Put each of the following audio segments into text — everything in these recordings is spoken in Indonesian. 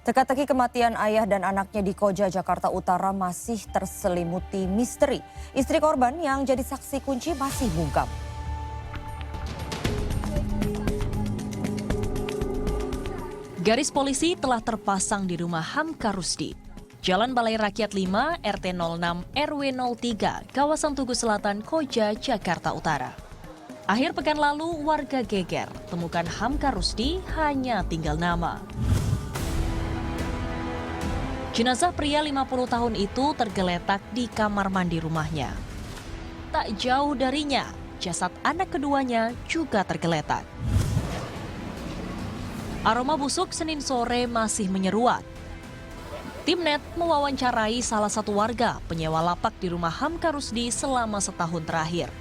Teka-teki kematian ayah dan anaknya di Koja, Jakarta Utara masih terselimuti misteri. Istri korban yang jadi saksi kunci masih bungkam. Garis polisi telah terpasang di rumah Hamka Rusdi. Jalan Balai Rakyat 5, RT 06, RW 03, kawasan Tugu Selatan, Koja, Jakarta Utara. Akhir pekan lalu, warga geger temukan Hamka Rusdi hanya tinggal nama. Jenazah pria 50 tahun itu tergeletak di kamar mandi rumahnya. Tak jauh darinya, jasad anak keduanya juga tergeletak. Aroma busuk Senin sore masih menyeruak. Timnet mewawancarai salah satu warga penyewa lapak di rumah Hamka Rusdi selama setahun terakhir.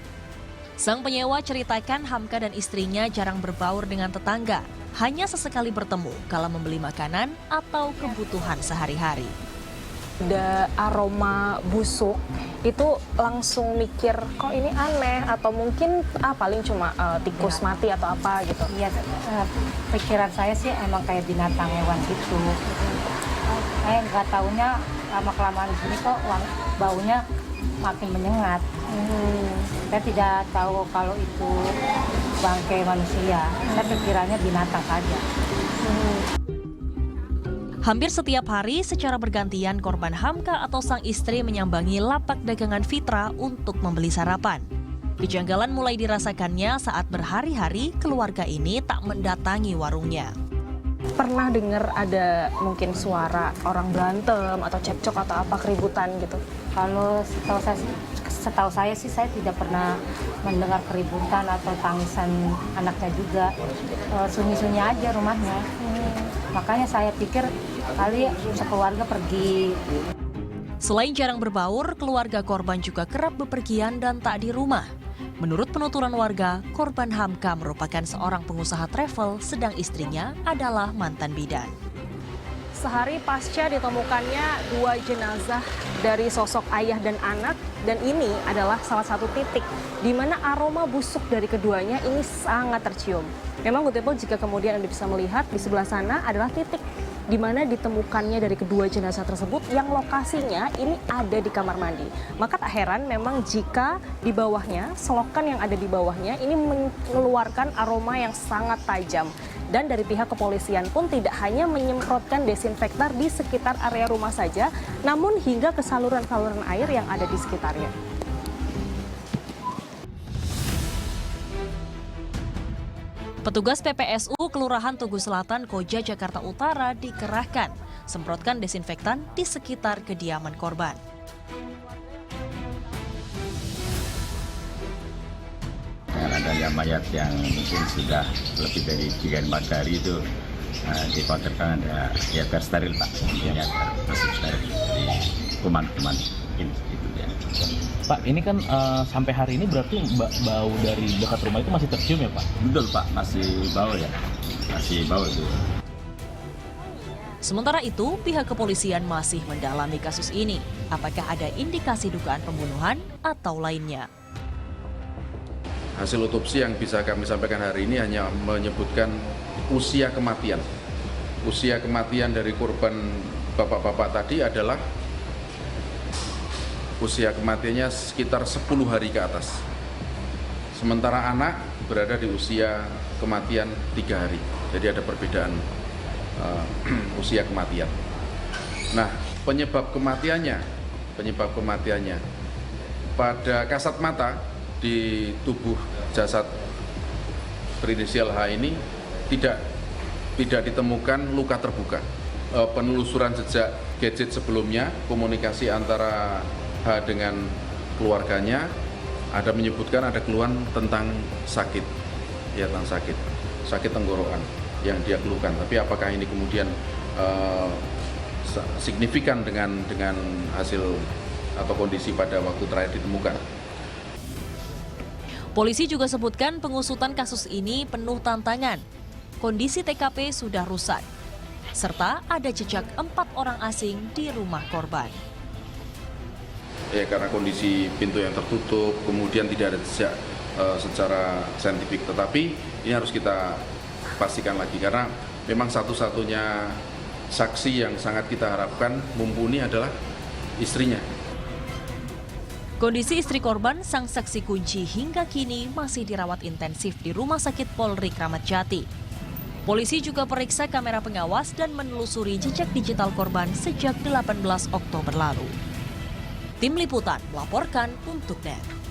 Sang penyewa ceritakan Hamka dan istrinya jarang berbaur dengan tetangga, hanya sesekali bertemu kala membeli makanan atau kebutuhan sehari-hari. Ada aroma busuk, itu langsung mikir kok ini aneh atau mungkin paling cuma tikus mati atau apa gitu. Iya, pikiran saya sih emang kayak binatang hewan gitu. Saya nggak taunya lama-kelamaan di sini kok baunya makin menyengat. Saya tidak tahu kalau itu bangkai manusia. Saya pikirannya binatang saja. Hampir setiap hari secara bergantian korban Hamka atau sang istri menyambangi lapak dagangan Fitra untuk membeli sarapan. Kejanggalan mulai dirasakannya saat berhari-hari keluarga ini tak mendatangi warungnya. Pernah dengar ada mungkin suara orang berantem atau cekcok atau apa keributan gitu? Kalau setahu saya sih saya tidak pernah mendengar keributan atau tangisan anaknya juga. Sunyi-sunyi aja rumahnya. Makanya saya pikir kali sekeluarga pergi. Selain jarang berbaur, keluarga korban juga kerap bepergian dan tak di rumah. Menurut penuturan warga, korban Hamka merupakan seorang pengusaha travel, sedang istrinya adalah mantan bidan. Sehari pasca ditemukannya 2 jenazah dari sosok ayah dan anak, dan ini adalah salah satu titik di mana aroma busuk dari keduanya ini sangat tercium. Memang Good People, jika kemudian Anda bisa melihat di sebelah sana adalah titik di mana ditemukannya dari kedua jenazah tersebut yang lokasinya ini ada di kamar mandi. Maka tak heran memang jika di bawahnya, selokan yang ada di bawahnya ini mengeluarkan aroma yang sangat tajam. Dan dari pihak kepolisian pun tidak hanya menyemprotkan desinfektan di sekitar area rumah saja, namun hingga ke saluran-saluran air yang ada di sekitarnya. Petugas PPSU Kelurahan Tugu Selatan, Koja, Jakarta Utara dikerahkan, semprotkan desinfektan di sekitar kediaman korban. Dengan adanya mayat yang mungkin sudah lebih dari 3-4 hari itu dikhawatirkan ada ya steril Pak, intinya masih steril dari kuman-kuman gitu ya. Pak, ini kan sampai hari ini berarti bau dari dekat rumah itu masih tercium ya Pak? Betul Pak, masih bau ya, masih bau itu. Sementara itu, pihak kepolisian masih mendalami kasus ini. Apakah ada indikasi dugaan pembunuhan atau lainnya? Hasil otopsi yang bisa kami sampaikan hari ini hanya menyebutkan usia kematian. Usia kematian dari korban bapak-bapak tadi adalah usia kematiannya sekitar 10 hari ke atas. Sementara anak berada di usia kematian 3 hari. Jadi ada perbedaan usia kematian. Nah, penyebab kematiannya pada kasat mata di tubuh jasad berinisial H ini tidak ditemukan luka terbuka. Penelusuran jejak gadget sebelumnya, komunikasi antara H dengan keluarganya ada menyebutkan ada keluhan tentang sakit, ya tentang sakit tenggorokan yang dia keluhkan. Tapi apakah ini kemudian signifikan dengan hasil atau kondisi pada waktu terakhir ditemukan? Polisi juga sebutkan pengusutan kasus ini penuh tantangan. Kondisi TKP sudah rusak, serta ada jejak 4 orang asing di rumah korban. Ya, karena kondisi pintu yang tertutup, kemudian tidak ada jejak secara saintifik. Tetapi ini harus kita pastikan lagi karena memang satu-satunya saksi yang sangat kita harapkan mumpuni adalah istrinya. Kondisi istri korban, sang saksi kunci, hingga kini masih dirawat intensif di Rumah Sakit Polri Kramat Jati. Polisi juga periksa kamera pengawas dan menelusuri jejak digital korban sejak 18 Oktober lalu. Tim Liputan melaporkan untuk NET.